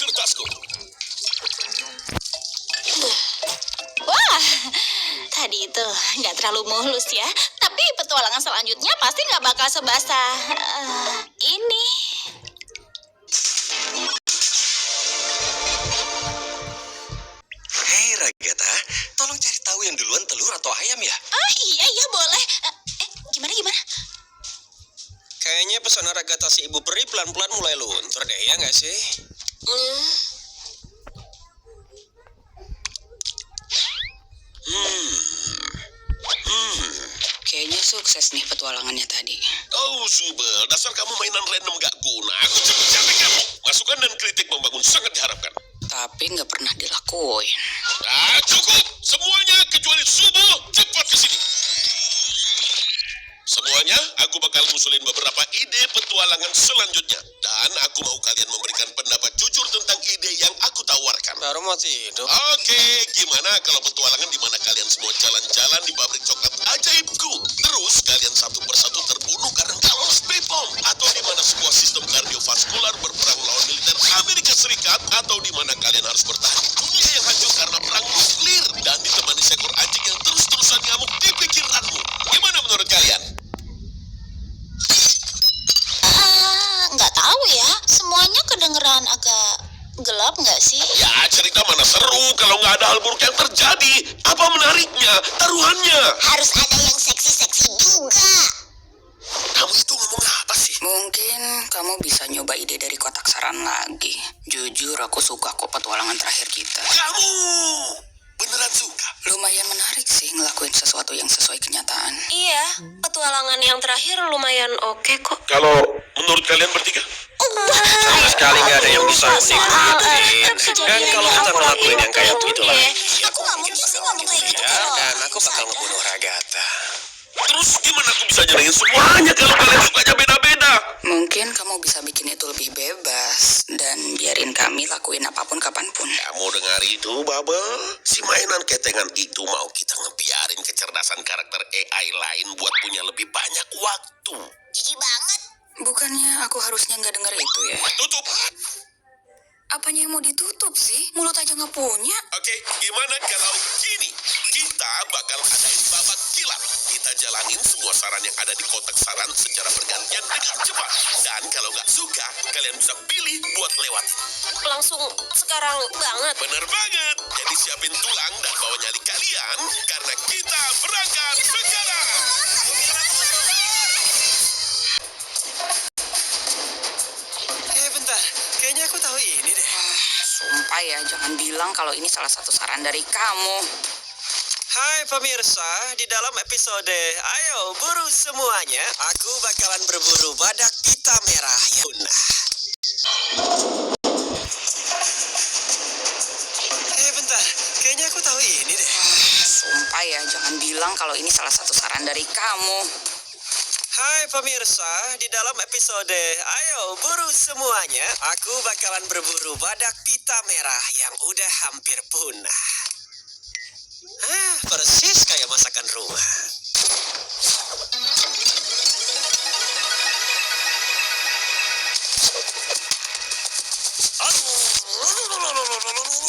kertasku. Wah, tadi itu nggak terlalu mulus ya. Tapi petualangan selanjutnya pasti nggak bakal sebasah ini. Hei Ragatha, tolong cari tahu yang duluan telur atau ayam ya? Oh iya boleh. Gimana? Kayaknya pesona Ragatha si ibu peri pelan-pelan mulai luntur deh, ya nggak sih? Kayaknya sukses nih petualangannya tadi. Oh, Zubel, dasar kamu mainan random gak guna. Aku capek kamu. Masukan dan kritik membangun sangat diharapkan. Tapi nggak pernah dilakuin. Cukup! Semuanya kecuali Subuh, cepat ke sini. Semuanya, aku bakal ngusulin beberapa ide petualangan selanjutnya. Dan aku mau kalian memberikan pendapat jujur tentang ide yang aku tawarkan. Baru mau tidur. Oke, gimana kalau petualangan di mana kalian semua jalan-jalan di pabrik coklat ajaibku? Terus kalian satu persatu terbunuh karena lolos Bepom? Atau di mana sebuah sistem kardiovaskular berperang melawan militer Amerika Serikat? Atau di mana kalian harus bertahan di dunia yang hancur karena perang nuklir? Dan ditemani seekor anjing yang terus-terusan ngamuk di pikiranmu? Gimana menurut kalian? Nggak tahu ya. Semuanya kedengeran agak gelap nggak sih? Ya, cerita mana seru kalau nggak ada hal buruk yang terjadi? Apa menariknya? Taruhannya? Harus ada yang seksi-seksi juga. Kamu itu ngomong apa sih? Mungkin kamu bisa nyoba ide dari kotak saran lagi. Jujur aku suka kok petualangan terakhir kita. Kamu beneran suka? Lumayan menarik sih ngelakuin sesuatu yang sesuai kenyataan. Iya, petualangan yang terakhir lumayan oke kok. Kalau menurut kalian bertiga? Sama sekali nggak ada yang bisa ngikutin. Dan kalau kita ngelakuin yang kayak gitu lagi, Aku nggak mungkin sih ngomong kayak gitu. ya, dan aku bakal ngebunuh Ragatha. Terus gimana aku bisa nyerahin semuanya kalau kalian sukanya beda-beda? Mungkin kamu bisa bikin itu lebih bebas dan biarin kami lakuin apapun kapanpun. Kamu dengar itu, Bubble? Si mainan ketengan itu mau kita ngebiarin kecerdasan karakter AI lain buat punya lebih banyak waktu. Jijik banget. Bukannya aku harusnya nggak denger itu ya? Tutup! Apanya yang mau ditutup sih? Mulut aja nggak punya. Oke, gimana kalau gini? Kita bakal adain babak kilat. Kita jalanin semua saran yang ada di kotak saran secara bergantian dengan cepat. Dan kalau nggak suka, kalian bisa pilih buat lewatin. Langsung sekarang banget. Bener banget. Jadi siapin tulang dan bawa nyali kalian, karena kita berangkat sekarang. Bentar, kayaknya aku tahu ini deh. Sumpah ya, jangan bilang kalau ini salah satu saran dari kamu. Hai pemirsa, di dalam episode Ayo Buru Semuanya, aku bakalan berburu badak pita merah yang punah. Bentar, kayaknya aku tahu ini deh. Sumpah ya, jangan bilang kalau ini salah satu saran dari kamu. Hai pemirsa, di dalam episode Ayo Buru Semuanya, aku bakalan berburu badak pita merah yang udah hampir punah. Persis kayak masakan rumah.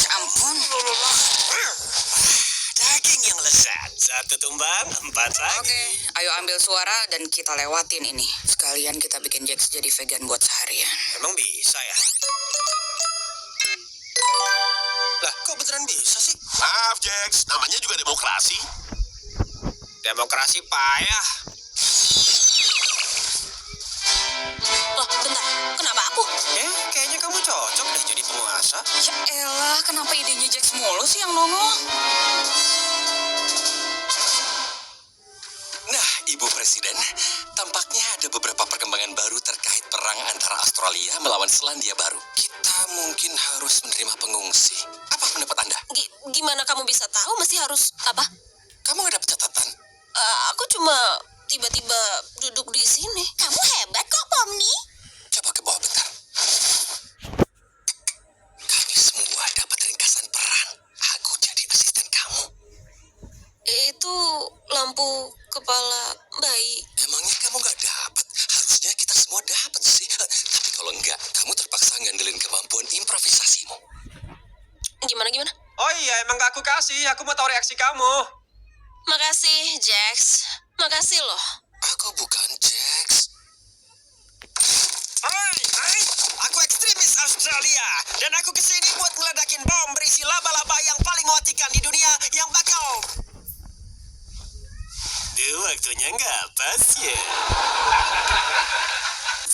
Ampun. Daging yang lezat. Satu tumbang, 4 lagi. Oke, ayo ambil suara dan kita lewatin ini. Sekalian kita bikin Jax jadi vegan buat seharian. Emang bisa ya? Lah, kok beneran bisa sih? Maaf, Jax. Namanya juga demokrasi. Demokrasi payah. Loh, bentar. Kenapa aku? Kayaknya kamu cocok deh jadi penguasa. Ya elah, kenapa idenya Jax mulu sih yang nongol? Nah, Ibu Presiden, tampaknya ada beberapa perkembangan baru terkait perang antara Australia melawan Selandia Baru. Kita mungkin harus menerima pengungsi. Apa pendapat Anda? Gimana kamu bisa tahu mesti harus apa? Kamu nggak dapat catatan? Aku cuma tiba-tiba duduk di sini. Kamu hebat kok, Pomni. Coba ke bawah bentar. Kami semua dapat ringkasan perang. Aku jadi asisten kamu. Itu lampu kepala bayi. Emangnya kamu nggak dapat? Harusnya kita semua dapat sih. Tapi kalau enggak, kamu terpaksa ngandelin kemampuan improvisasimu. kasih. Aku mau tahu reaksi kamu. Makasih, Jax. Makasih loh. Aku bukan Jax. Hai, aku ekstremis Australia. Dan aku kesini buat ngeledakin bom berisi laba-laba yang paling mematikan di dunia yang bakal... Duh, waktunya nggak pas ya.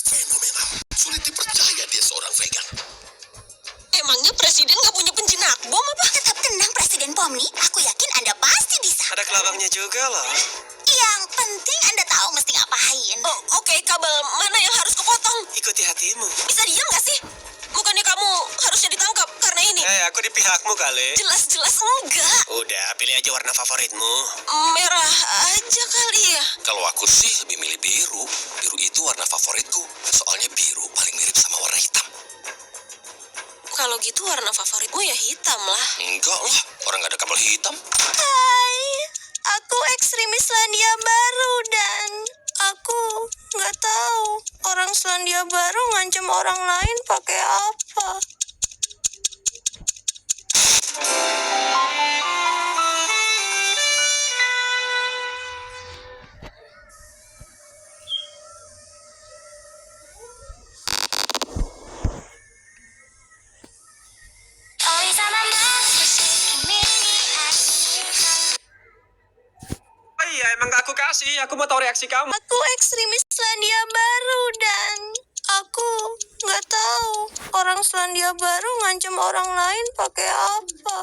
Fenomenal. Sulit dipercaya dia seorang vegan. Emangnya presiden nggak punya penjinak bom apa? Tetap tenang, Presiden Pomni. Aku yakin Anda pasti bisa. Ada kelabangnya juga loh. Yang penting Anda tahu mesti ngapain. Oh, oke. Kabel mana yang harus kepotong? Ikuti hatimu. Bisa diam nggak sih? Bukannya kamu harusnya ditangkap karena ini? Aku di pihakmu kali. Jelas-jelas enggak. Udah, pilih aja warna favoritmu. Merah aja kali ya. Kalau aku sih lebih milih biru. Biru itu warna favoritku. Soalnya biru paling mirip sama warna hitam. Kalau gitu warna favoritmu ya hitam lah. Enggak lah, orang nggak ada kabel hitam. Hai, aku ekstremis Selandia Baru dan aku nggak tahu orang Selandia Baru ngancam orang lain pakai apa. Oh iya, emang gak aku kasih. Aku mau tahu reaksi kamu. Aku ekstremis Selandia Baru dan aku nggak tahu orang Selandia Baru ngancam orang lain pakai apa.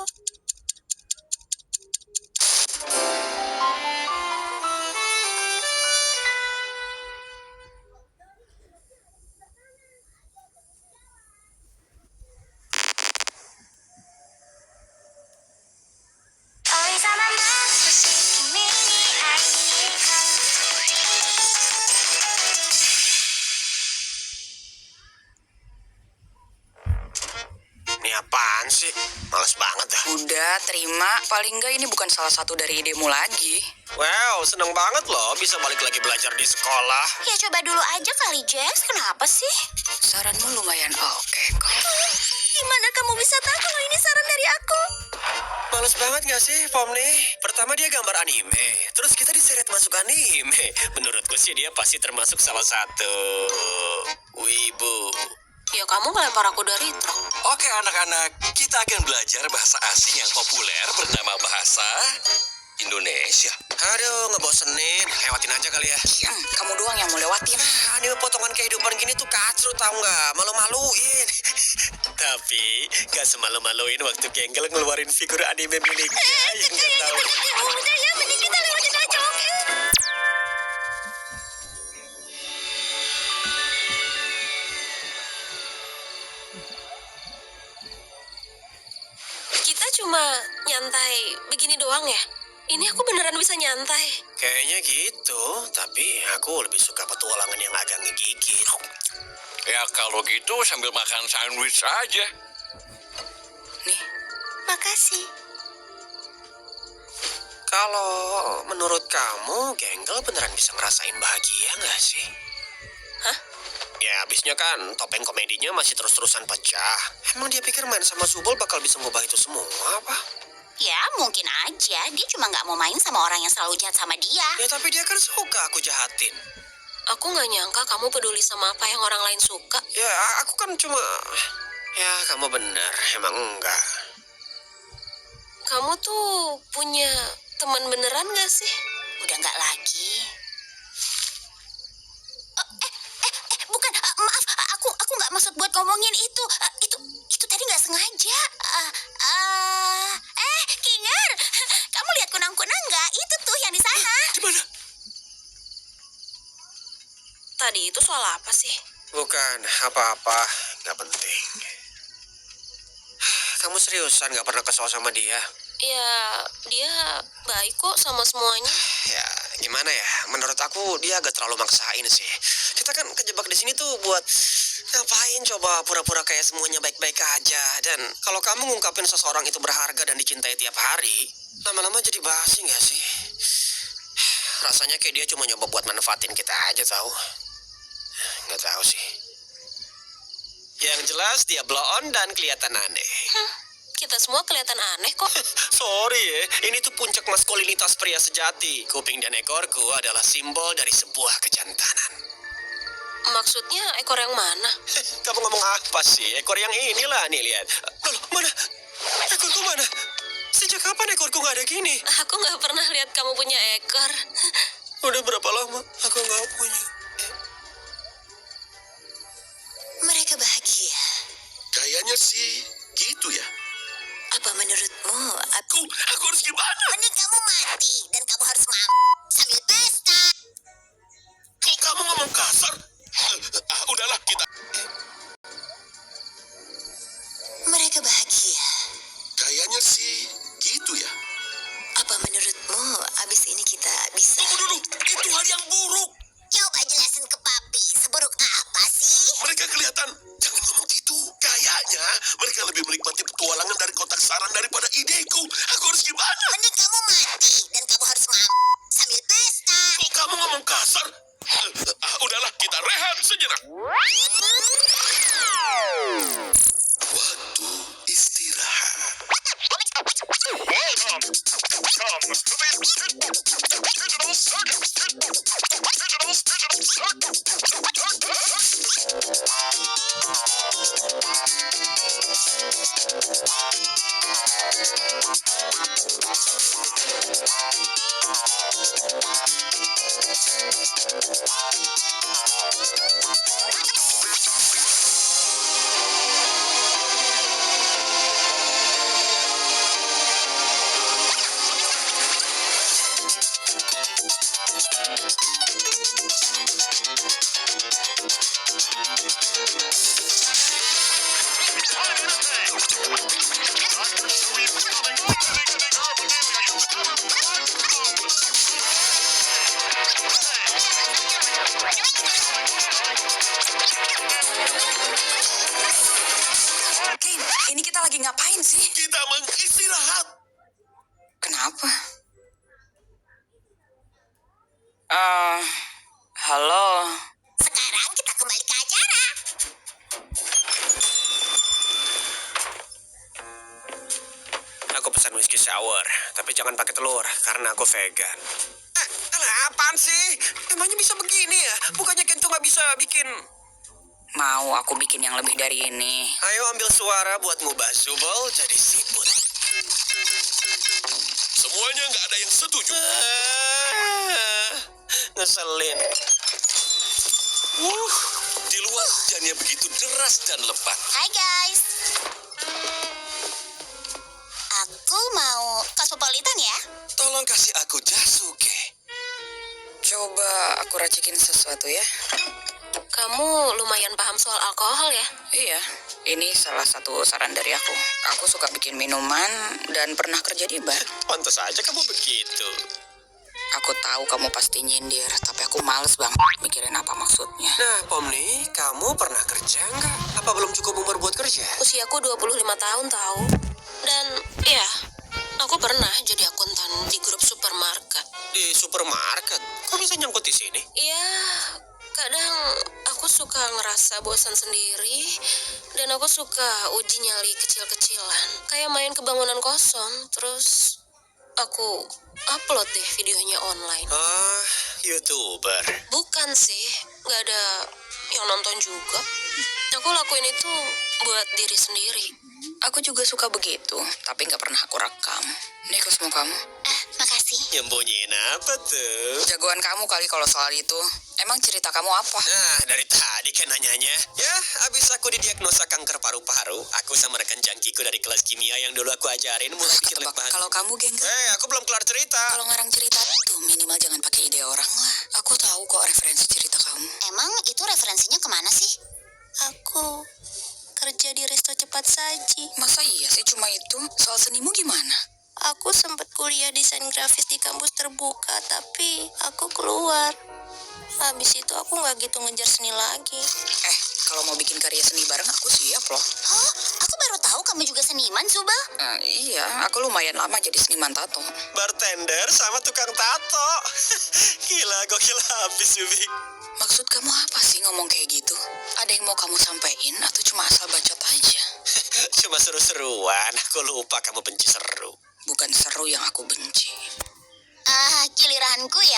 Ini apaan sih? Males banget dah. Udah, terima. Paling nggak ini bukan salah satu dari idemu lagi. Wow, seneng banget loh bisa balik lagi belajar di sekolah. Ya coba dulu aja kali, Jax. Kenapa sih? Saranmu lumayan oke kok. Gimana kamu bisa tahu kalau ini saran dari aku? Males banget gak sih, Pomni? Pertama dia gambar anime, terus kita diseret masuk anime. Menurutku sih dia pasti termasuk salah satu wibu. Ya kamu ngelempar aku dari truk. Oke anak-anak, kita akan belajar bahasa asing yang populer bernama bahasa Indonesia. Aduh, ngebosenin. Lewatin aja kali ya. Kamu doang yang mau lewatin. Anime potongan kehidupan gini tuh kacru, tau nggak? Malu-maluin. Tapi gak semalu-maluin waktu Genggel ngeluarin figur anime miliknya yang gak tahu. Udah ya, mending kita lewatin aja, oke? Kita cuma nyantai begini doang ya? Ini aku beneran bisa nyantai. Kayaknya gitu, tapi aku lebih suka petualangan yang agak ngegigit. Ya kalau gitu sambil makan sandwich aja. Nih, Makasih. Kalau menurut kamu, Genggel beneran bisa ngerasain bahagia nggak sih? Hah? Ya, abisnya kan topeng komedinya masih terus-terusan pecah. Emang dia pikir main sama Subol bakal bisa ngubah itu semua apa? Ya, mungkin aja. Dia cuma nggak mau main sama orang yang selalu jahat sama dia. Ya, tapi dia kan suka aku jahatin. Aku nggak nyangka kamu peduli sama apa yang orang lain suka. Ya, aku kan cuma... Ya, kamu benar. Emang enggak. Kamu tuh punya teman beneran gak sih? Udah nggak lagi. Bukan, maaf. Aku nggak maksud buat ngomongin itu. Itu tadi nggak sengaja. Kinger, kamu lihat kunang-kunang nggak? Itu tuh yang di sana. Di mana? Tadi itu soal apa sih? Bukan apa-apa. Nggak penting. Kamu seriusan nggak pernah kesal sama dia? Ya, dia baik kok sama semuanya. Ya, gimana ya? Menurut aku dia agak terlalu maksain sih. Kita kan kejebak di sini tuh buat ngapain coba pura-pura kayak semuanya baik-baik aja. Dan kalau kamu ngungkapin seseorang itu berharga dan dicintai tiap hari, lama-lama jadi basi nggak sih? Rasanya kayak dia cuma nyoba buat manfaatin kita aja tahu. Nggak tahu sih. Yang jelas dia blow on dan kelihatan aneh. kita semua kelihatan aneh kok. Sorry ya, ini tuh puncak maskulinitas pria sejati. Kuping dan ekorku adalah simbol dari sebuah kejantanan. Maksudnya ekor yang mana? Kamu ngomong apa sih? Ekor yang inilah nih, lihat. Loh, mana? Ekorku mana? Sejak kapan ekorku nggak ada gini? Aku nggak pernah lihat kamu punya ekor. Udah berapa lama aku nggak punya? Mereka bahagia. Kayaknya sih gitu ya. Apa menurutmu? Aku harus gimana? Mending kamu mati dan kamu harus mampu sambil pesta. Kok kamu ngomong kasar? Udahlah kita. Mereka bahagia. Kayaknya sih gitu ya. Apa menurutmu? Abis ini kita bisa. Tunggu dulu, itu hal yang buruk. Coba jelasin ke papi, seburuk apa sih? Mereka kelihatan. Jangan ngomong gitu. Kayaknya mereka lebih menikmati petualangan dari kotak saran daripada ideku. Aku harus gimana? Mending kamu mati dan kamu harus mampu sambil pesta. Kok kamu ngomong kasar? Udahlah, kita rehat sejenak. Waktu istirahat. Ken, ini kita lagi ngapain sih? Kita mengistirahat. Kenapa? Halo. Sekarang kita kembali ke acara. Aku pesan whiskey sour, tapi jangan pakai telur karena aku vegan. Apaan sih? Emangnya bisa begini ya? Bukannya Kento nggak bisa bikin? Mau aku bikin yang lebih dari ini. Ayo ambil suara buat ngubah Zubol jadi siput. Semuanya nggak ada yang setuju. Ngeselin. Di luar hujannya begitu deras dan lebat. Hai guys. Aku mau Cosmopolitan ya. Tolong kasih aku Jasuke. Coba aku racikin sesuatu ya. Kamu lumayan paham soal alkohol ya? Iya, ini salah satu saran dari aku. Aku suka bikin minuman dan pernah kerja di bar. Pantas aja kamu begitu. Aku tahu kamu pasti nyindir, tapi aku males banget mikirin apa maksudnya. Nah, Pomni, kamu pernah kerja nggak? Apa belum cukup umur buat kerja? Usiaku 25 tahun tahu. Dan ya, aku pernah jadi akuntan di grup supermarket. Di supermarket? Kok bisa nyangkut di sini? Ya, kadang aku suka ngerasa bosan sendiri dan aku suka uji nyali kecil-kecilan. Kayak main ke bangunan kosong, terus aku upload deh videonya online. Ah, YouTuber. Bukan sih, nggak ada yang nonton juga. Aku lakuin itu buat diri sendiri. Aku juga suka begitu, tapi nggak pernah aku rekam. Nih kosmo kamu. Makasih. Nyembunyiin apa tuh? Jagoan kamu kali kalau soal itu. Emang cerita kamu apa? Nah, dari tadi kan nanyanya. Ya, abis aku didiagnosa kanker paru-paru, aku sama rekan jangkiku dari kelas kimia yang dulu aku ajarin mulai bikin lab Ketebak. bahan. Kalau kamu geng, Aku belum kelar cerita. kalau ngarang cerita tuh minimal jangan pakai ide orang lah. Aku tahu kok referensi cerita kamu. Emang itu referensinya kemana sih? Aku kerja di resto cepat saji. Masa iya sih cuma itu? Soal senimu gimana? Aku sempat kuliah desain grafis di kampus terbuka, tapi aku keluar. Habis itu aku nggak gitu ngejar seni lagi. Kalau mau bikin karya seni bareng aku siap loh. Oh, aku baru tahu kamu juga seniman, Zubal. Iya, aku lumayan lama jadi seniman tato. Bartender sama tukang tato. Gila, gokil habis, Yubi. Maksud kamu apa sih ngomong kayak gitu? Ada yang mau kamu sampaikan atau cuma asal bacot aja? cuma seru-seruan. Aku lupa kamu benci seru. Bukan seru yang aku benci. Giliranku ya.